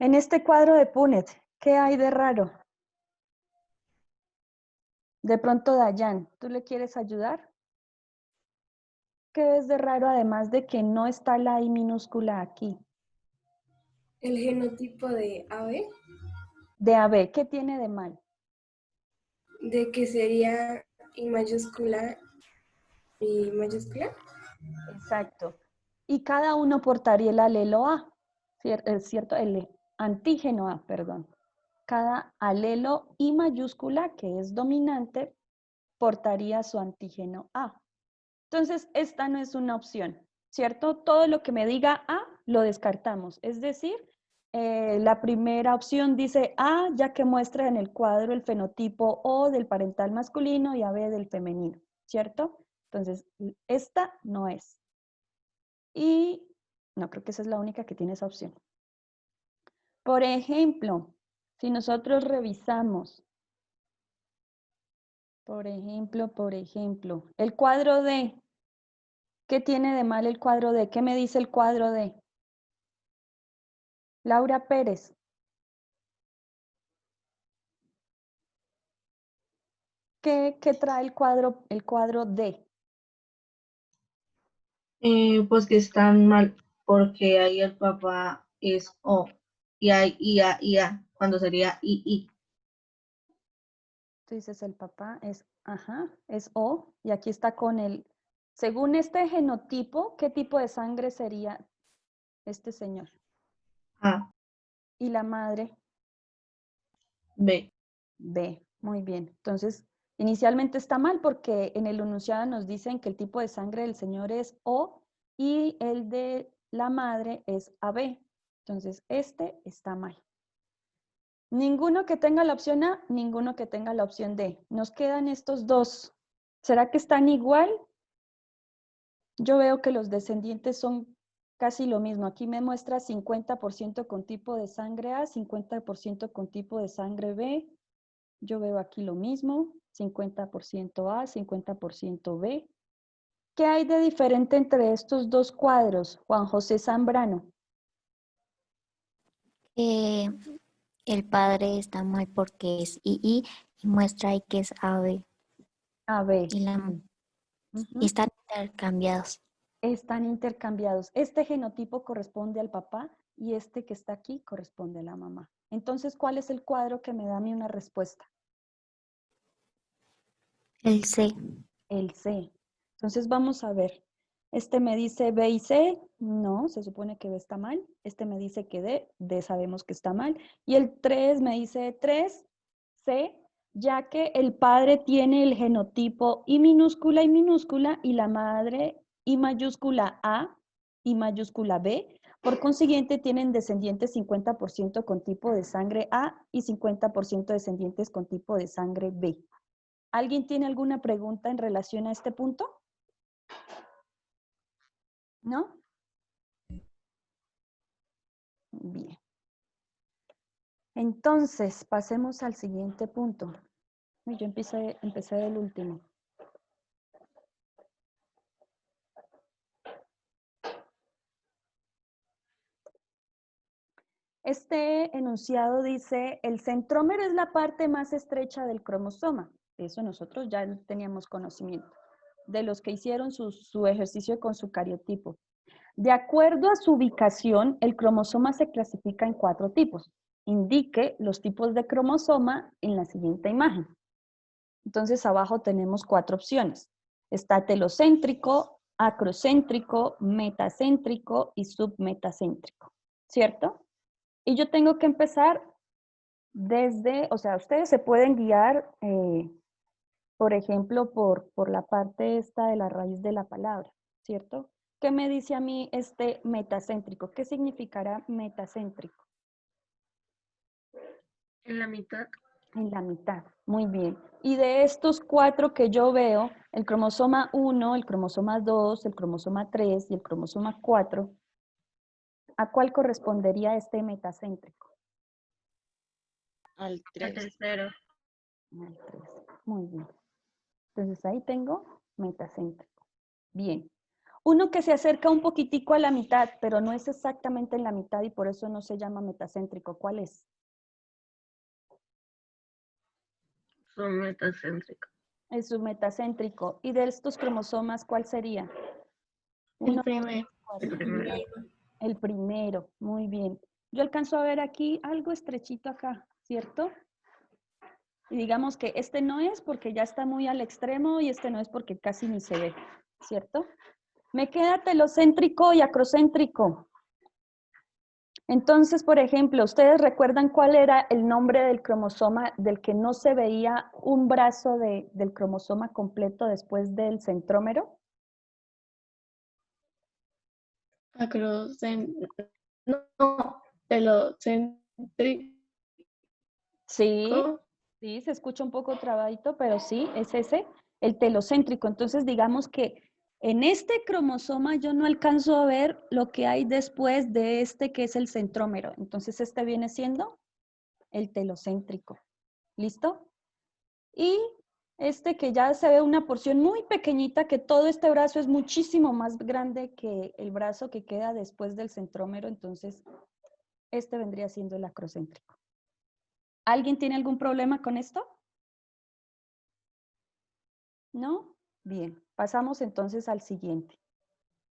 En este cuadro de Punnett, ¿qué hay de raro? De pronto, Dayan, ¿tú le quieres ayudar? ¿Qué ves de raro además de que no está la I minúscula aquí? El genotipo de AB, De AB, ¿qué tiene de mal? de que sería I mayúscula y mayúscula. Exacto. Y cada uno portaría el alelo A, ¿cierto? El antígeno A, perdón. Cada alelo I mayúscula, que es dominante, portaría su antígeno A. Entonces, esta no es una opción, ¿cierto? Todo lo que me diga A, lo descartamos. Es decir, la primera opción dice A, ya que muestra en el cuadro el fenotipo O del parental masculino y AB del femenino, ¿cierto? Entonces, esta no es. Y no creo que esa es la única que tiene esa opción. Por ejemplo, si nosotros revisamos, por ejemplo, el cuadro D, ¿qué tiene de mal el cuadro D? ¿Qué me dice el cuadro D? Laura Pérez. ¿Qué trae el cuadro D? Pues que están mal, porque ahí el papá es O, y hay IA, cuando sería II. Tú dices el papá es, ajá, es O, y aquí está con el, según este genotipo, ¿qué tipo de sangre sería este señor? A, Y la madre, B. B. Muy bien. Entonces, inicialmente está mal porque en el enunciado nos dicen que el tipo de sangre del señor es O y el de la madre es AB. Entonces, este está mal. Ninguno que tenga la opción A, ninguno que tenga la opción D. Nos quedan estos dos. ¿Será que están igual? Yo veo que los descendientes son casi lo mismo. Aquí me muestra 50% con tipo de sangre A, 50% con tipo de sangre B. Yo veo aquí lo mismo, 50% A, 50% B. ¿Qué hay de diferente entre estos dos cuadros, Juan José Zambrano? El padre está mal porque es II y muestra ahí que es AB A, B. y Ujú. están intercambiados. Están intercambiados. Este genotipo corresponde al papá y este que está aquí corresponde a la mamá. Entonces, ¿cuál es el cuadro que me da a mí una respuesta? El C. El C. Entonces, vamos a ver. Este me dice B y C. No, se supone que B está mal. Este me dice que D. D sabemos que está mal. Y el 3 me dice 3, C, ya que el padre tiene el genotipo I minúscula y la madre I mayúscula A y mayúscula B. Por consiguiente, tienen descendientes 50% con tipo de sangre A y 50% descendientes con tipo de sangre B. ¿Alguien tiene alguna pregunta en relación a este punto? ¿No? Bien. Entonces, pasemos al siguiente punto. Yo empecé del último. Este enunciado dice, el centrómero es la parte más estrecha del cromosoma. Eso nosotros ya teníamos conocimiento, de los que hicieron su ejercicio con su cariotipo. De acuerdo a su ubicación, el cromosoma se clasifica en 4 tipos. Indique los tipos de cromosoma en la siguiente imagen. Entonces, abajo tenemos 4 opciones. Está telocéntrico, acrocéntrico, metacéntrico y submetacéntrico, ¿cierto? Y yo tengo que empezar desde, o sea, ustedes se pueden guiar, por ejemplo, por la parte esta de la raíz de la palabra, ¿cierto? ¿Qué me dice a mí este metacéntrico? ¿Qué significará metacéntrico? En la mitad. En la mitad, muy bien. Y de estos 4 que yo veo, el cromosoma 1, el cromosoma 2, el cromosoma 3 y el cromosoma 4, ¿a cuál correspondería este metacéntrico? Al Al 3. tercero. Al 3. Muy bien. Entonces ahí tengo metacéntrico. Bien. Uno que se acerca un poquitico a la mitad, pero no es exactamente en la mitad y por eso no se llama metacéntrico. ¿Cuál es? Son metacéntricos. El submetacéntrico. ¿Y de estos cromosomas cuál sería? El Uno, primero. El primero. el primero, muy bien. Yo alcanzo a ver aquí algo estrechito acá, ¿cierto? Y digamos que este no es porque ya está muy al extremo y este no es porque casi ni se ve, ¿cierto? Me queda telocéntrico y acrocéntrico. Entonces, por ejemplo, ¿ustedes recuerdan cuál era el nombre del cromosoma del que no se veía un brazo del cromosoma completo después del centrómero? No, telocéntrico. Sí, sí, se escucha un poco trabadito, pero sí, es ese, el telocéntrico. Entonces, digamos que en este cromosoma yo no alcanzo a ver lo que hay después de este que es el centrómero. Entonces, este viene siendo el telocéntrico. ¿Listo? Y este que ya se ve una porción muy pequeñita, que todo este brazo es muchísimo más grande que el brazo que queda después del centrómero. Entonces, este vendría siendo el acrocéntrico. ¿Alguien tiene algún problema con esto? ¿No? Bien, pasamos entonces al siguiente.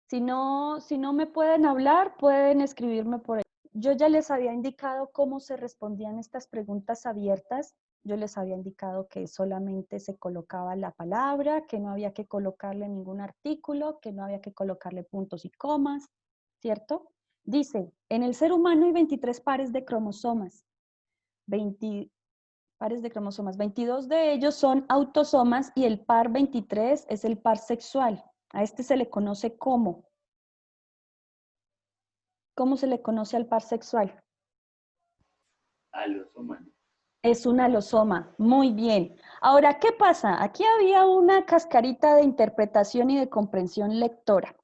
Si no me pueden hablar, pueden escribirme por ahí. Yo ya les había indicado cómo se respondían estas preguntas abiertas. Yo les había indicado que solamente se colocaba la palabra, que no había que colocarle ningún artículo, que no había que colocarle puntos y comas, ¿cierto? Dice, en el ser humano hay 23 pares de cromosomas. 20 pares de cromosomas. 22 de ellos son autosomas y el par 23 es el par sexual. A este se le conoce como. ¿Cómo se le conoce al par sexual? Alosoma. Es un alosoma. Muy bien. Ahora, ¿qué pasa? Aquí había una cascarita de interpretación y de comprensión lectora.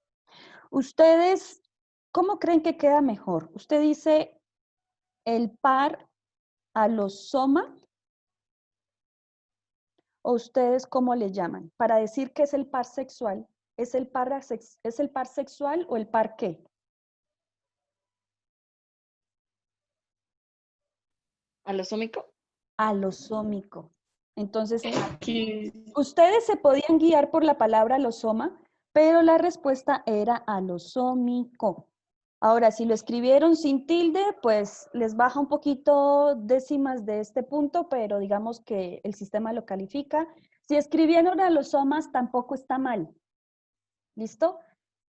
Ustedes, ¿cómo creen que queda mejor? Usted dice el par alosoma. ¿O ustedes cómo le llaman? Para decir que es el par sexual, ¿es el par sexual o el par qué? ¿Alosómico? Alosómico. Entonces, Aquí. ustedes se podían guiar por la palabra alosoma, pero la respuesta era alosómico. Ahora, si lo escribieron sin tilde, pues les baja un poquito décimas de este punto, pero digamos que el sistema lo califica. Si escribieron alosomas, tampoco está mal. ¿Listo?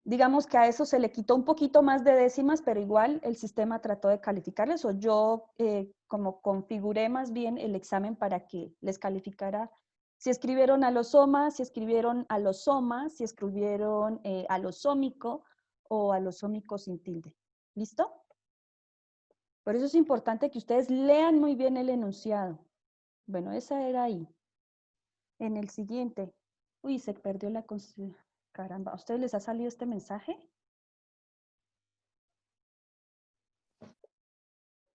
Digamos que a eso se le quitó un poquito más de décimas, pero igual el sistema trató de calificarles, o yo como configuré más bien el examen para que les calificara si escribieron alosoma, si escribieron alosoma, si escribieron alosómico o alosómico sin tilde. ¿Listo? Por eso es importante que ustedes lean muy bien el enunciado. Bueno, esa era ahí. En el siguiente. Uy, se perdió la... Caramba, ¿a ustedes les ha salido este mensaje?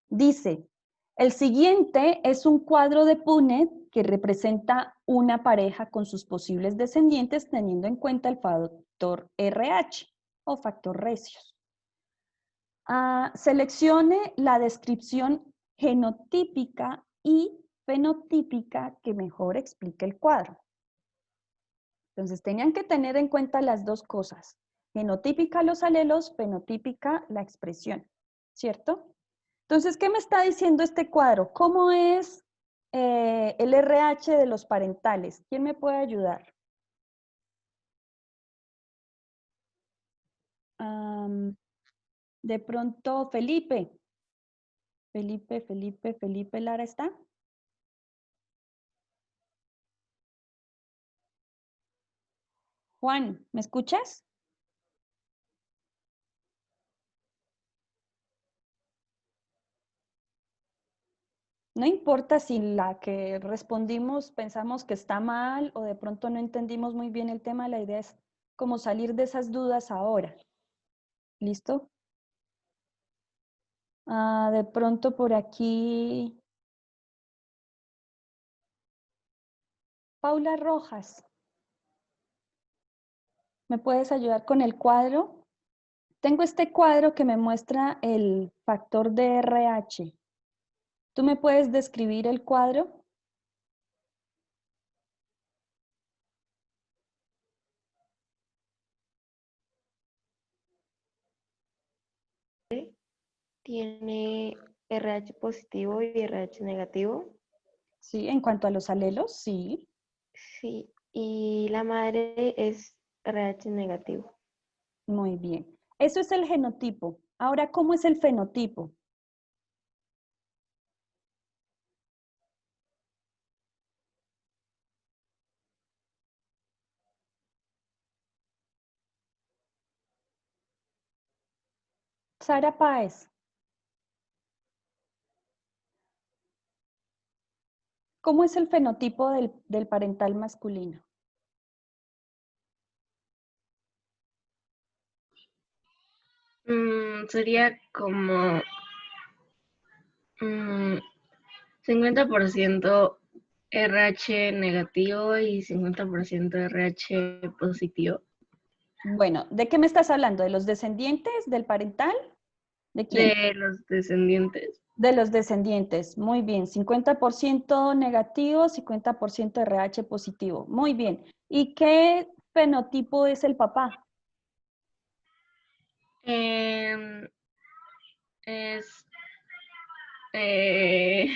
Dice, el siguiente es un cuadro de Punnett que representa una pareja con sus posibles descendientes teniendo en cuenta el factor RH o factor recios. Seleccione la descripción genotípica y fenotípica que mejor explique el cuadro. Entonces, tenían que tener en cuenta las dos cosas. Genotípica los alelos, fenotípica la expresión, ¿cierto? Entonces, ¿qué me está diciendo este cuadro? ¿Cómo es el RH de los parentales? ¿Quién me puede ayudar? De pronto, Felipe. Felipe Lara, ¿está? Juan, ¿me escuchas? No importa si la que respondimos pensamos que está mal o de pronto no entendimos muy bien el tema, la idea es como salir de esas dudas ahora. ¿Listo? De pronto por aquí. Paula Rojas. ¿Me puedes ayudar con el cuadro? Tengo este cuadro que me muestra el factor de RH. ¿Tú me puedes describir el cuadro? Tiene RH positivo y RH negativo. Sí, en cuanto a los alelos, sí. Sí, y la madre es RH negativo. Muy bien. Eso es el genotipo. Ahora, ¿cómo es el fenotipo? Sara Páez, ¿cómo es el fenotipo del parental masculino? Sería como 50% RH negativo y 50% RH positivo. Bueno, ¿de qué me estás hablando? ¿De los descendientes del parental? ¿De quién? De los descendientes. De los descendientes. Muy bien. 50% negativo, 50% RH positivo. Muy bien. ¿Y qué fenotipo es el papá? Em, es eh,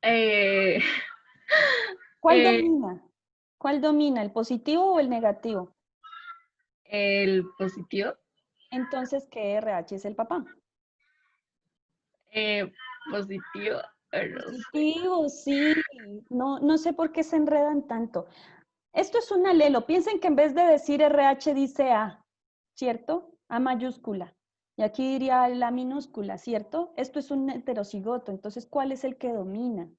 eh, ¿Cuál eh, domina? ¿Cuál domina? ¿El positivo o el negativo? el positivo. Entonces, ¿qué RH es el papá? Positivo. No sé. Positivo, sí. No, no sé por qué se enredan tanto. Esto es un alelo. Piensen que en vez de decir RH dice A, ¿cierto? A mayúscula. Y aquí diría la minúscula, ¿cierto? Esto es un heterocigoto. Entonces, ¿cuál es el que domina?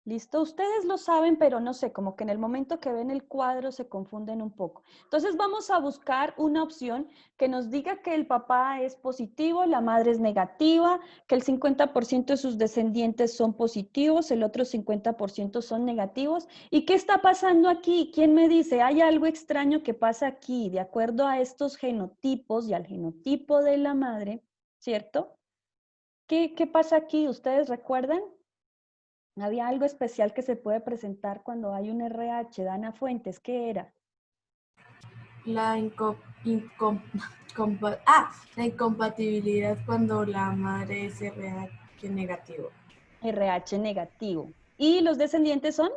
¿Listo? Ustedes lo saben, pero no sé, como que en el momento que ven el cuadro se confunden un poco. Entonces vamos a buscar una opción que nos diga que el papá es positivo, la madre es negativa, que el 50% de sus descendientes son positivos, el otro 50% son negativos. ¿Y qué está pasando aquí? ¿Quién me dice? Hay algo extraño que pasa aquí, de acuerdo a estos genotipos y al genotipo de la madre, ¿cierto? ¿Qué pasa aquí? ¿Ustedes recuerdan? Había algo especial que se puede presentar cuando hay un RH, Dana Fuentes, ¿qué era? La la incompatibilidad cuando la madre es RH negativo. RH negativo. ¿Y los descendientes son?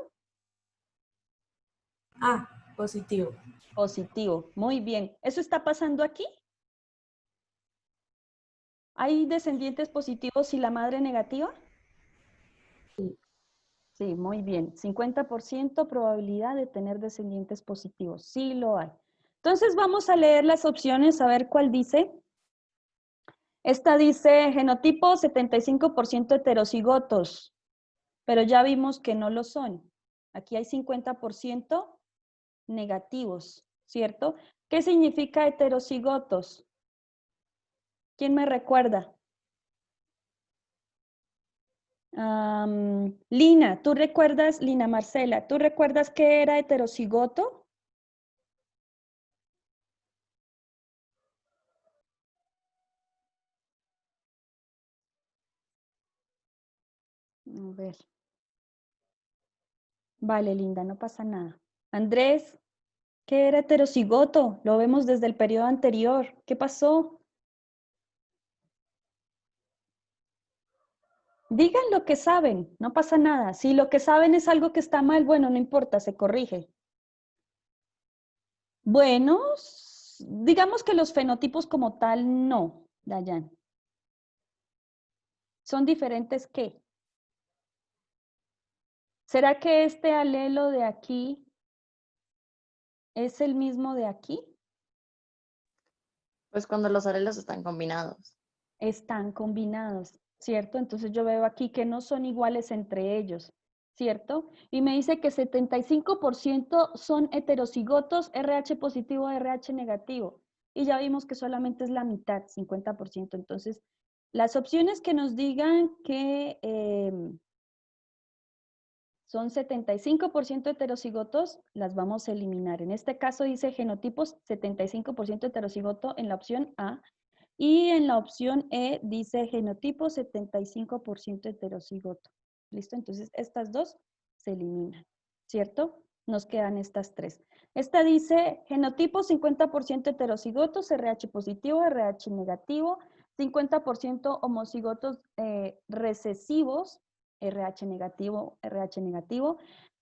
Ah, positivo. Positivo. Muy bien. ¿Eso está pasando aquí? ¿Hay descendientes positivos y la madre negativa? Sí, muy bien. 50% probabilidad de tener descendientes positivos. Sí lo hay. Entonces vamos a leer las opciones a ver cuál dice. Esta dice genotipo 75% heterocigotos, pero ya vimos que no lo son. Aquí hay 50% negativos, ¿cierto? ¿Qué significa heterocigotos? ¿Quién me recuerda? Lina, ¿tú recuerdas, Lina Marcela, ¿tú recuerdas qué era heterocigoto? A ver. Vale, Linda, no pasa nada. Andrés, ¿qué era heterocigoto? Lo vemos desde el periodo anterior. ¿Qué pasó? Digan lo que saben, no pasa nada. Si lo que saben es algo que está mal, bueno, no importa, se corrige. Bueno, digamos que los fenotipos como tal no, Dayan. ¿Son diferentes qué? ¿Será que este alelo de aquí es el mismo de aquí? Pues cuando los alelos están combinados. Están combinados, ¿cierto? Entonces yo veo aquí que no son iguales entre ellos, ¿cierto? Y me dice que 75% son heterocigotos, RH positivo, RH negativo. Y ya vimos que solamente es la mitad, 50%. Entonces, las opciones que nos digan que son 75% heterocigotos, las vamos a eliminar. En este caso dice genotipos 75% heterocigoto en la opción A y en la opción E dice genotipo 75% heterocigoto. ¿Listo? Entonces estas dos se eliminan, ¿cierto? Nos quedan estas tres. Esta dice genotipo 50% heterocigotos, RH positivo, RH negativo, 50% homocigotos recesivos, RH negativo,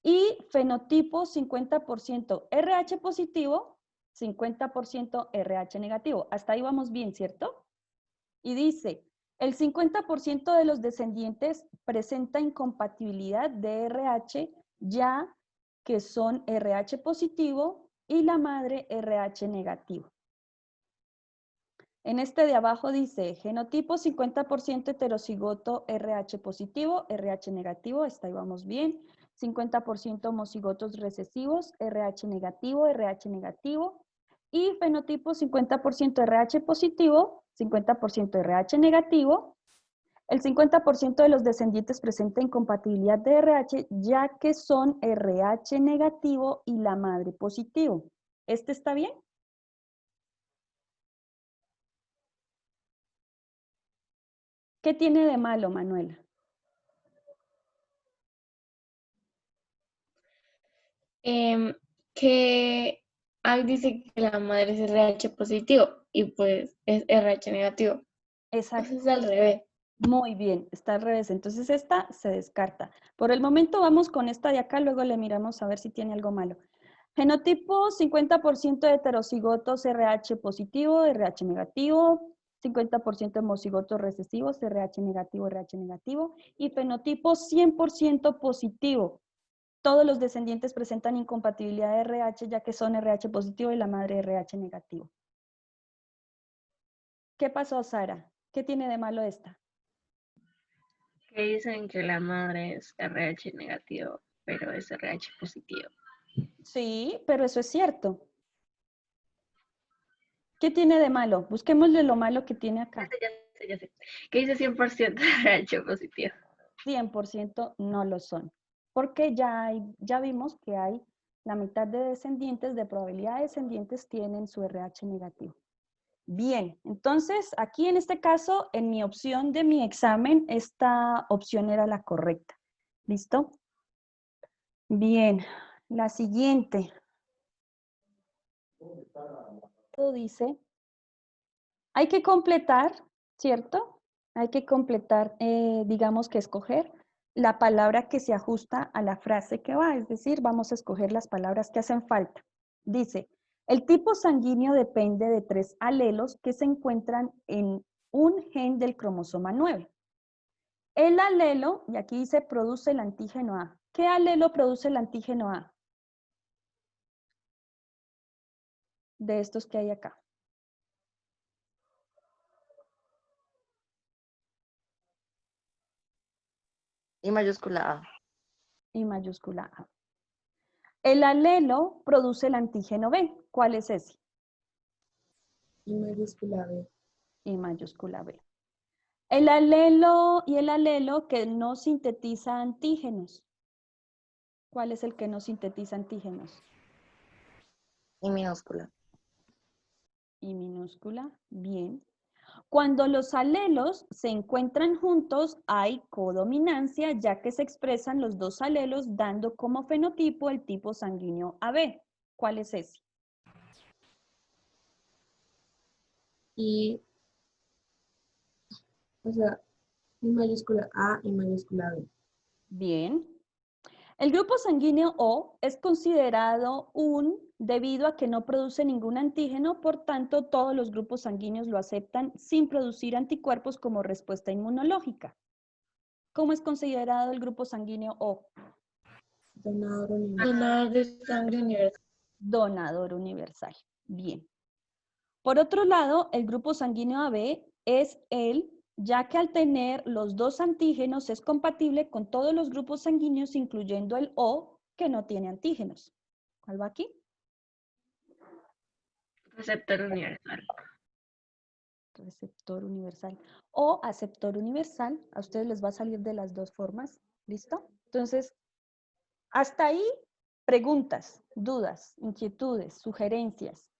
y fenotipo 50% RH positivo, 50% RH negativo. Hasta ahí vamos bien, ¿cierto? Y dice, el 50% de los descendientes presenta incompatibilidad de RH, ya que son RH positivo y la madre RH negativo. En este de abajo dice, genotipo 50% heterocigoto RH positivo, RH negativo, hasta ahí vamos bien. 50% homocigotos recesivos, RH negativo, RH negativo. Y fenotipo 50% RH positivo, 50% RH negativo. El 50% de los descendientes presenta incompatibilidad de RH, ya que son RH negativo y la madre positivo. ¿Este está bien? ¿Qué tiene de malo, Manuela? Que ahí dice que la madre es RH positivo y pues es RH negativo. Exacto. Eso es al revés. Muy bien, está al revés. Entonces esta se descarta. Por el momento vamos con esta de acá, luego le miramos a ver si tiene algo malo. Genotipo 50% de heterocigotos RH positivo, RH negativo, 50% homocigotos recesivos, RH negativo, RH negativo, y fenotipo 100% positivo. Todos los descendientes presentan incompatibilidad de RH, ya que son RH positivo y la madre RH negativo. ¿Qué pasó, Sara? ¿Qué tiene de malo esta? Que dicen que la madre es RH negativo, pero es RH positivo. Sí, pero eso es cierto. ¿Qué tiene de malo? Busquémosle lo malo que tiene acá. Ya sé. Que dice 100% RH positivo. 100% no lo son. Porque ya vimos que hay la mitad de descendientes, de probabilidad de descendientes, tienen su RH negativo. Bien, entonces aquí en este caso, en mi opción de mi examen, esta opción era la correcta. ¿Listo? Bien, la siguiente. Dice, hay que completar, ¿cierto? Hay que completar, digamos que escoger la palabra que se ajusta a la frase que va, es decir, vamos a escoger las palabras que hacen falta. Dice, el tipo sanguíneo depende de 3 alelos que se encuentran en un gen del cromosoma 9. El alelo, y aquí dice, produce el antígeno A. ¿Qué alelo produce el antígeno A? De estos que hay acá. Y mayúscula A. Y mayúscula A. El alelo produce el antígeno B. ¿Cuál es ese? Y mayúscula B. Y mayúscula B. El alelo que no sintetiza antígenos. ¿Cuál es el que no sintetiza antígenos? Y minúscula. Y minúscula, bien. Cuando los alelos se encuentran juntos, hay codominancia, ya que se expresan los dos alelos dando como fenotipo el tipo sanguíneo AB. ¿Cuál es ese? Y, o sea, y mayúscula A y mayúscula B. Bien. El grupo sanguíneo O es considerado debido a que no produce ningún antígeno, por tanto, todos los grupos sanguíneos lo aceptan sin producir anticuerpos como respuesta inmunológica. ¿Cómo es considerado el grupo sanguíneo O? Donador universal. Donador de sangre universal. Donador universal. Bien. Por otro lado, el grupo sanguíneo AB es ya que al tener los dos antígenos es compatible con todos los grupos sanguíneos, incluyendo el O, que no tiene antígenos. ¿Cuál va aquí? Receptor universal. Receptor universal o aceptor universal. A ustedes les va a salir de las dos formas. ¿Listo? Entonces, Hasta ahí, preguntas, dudas, inquietudes, sugerencias.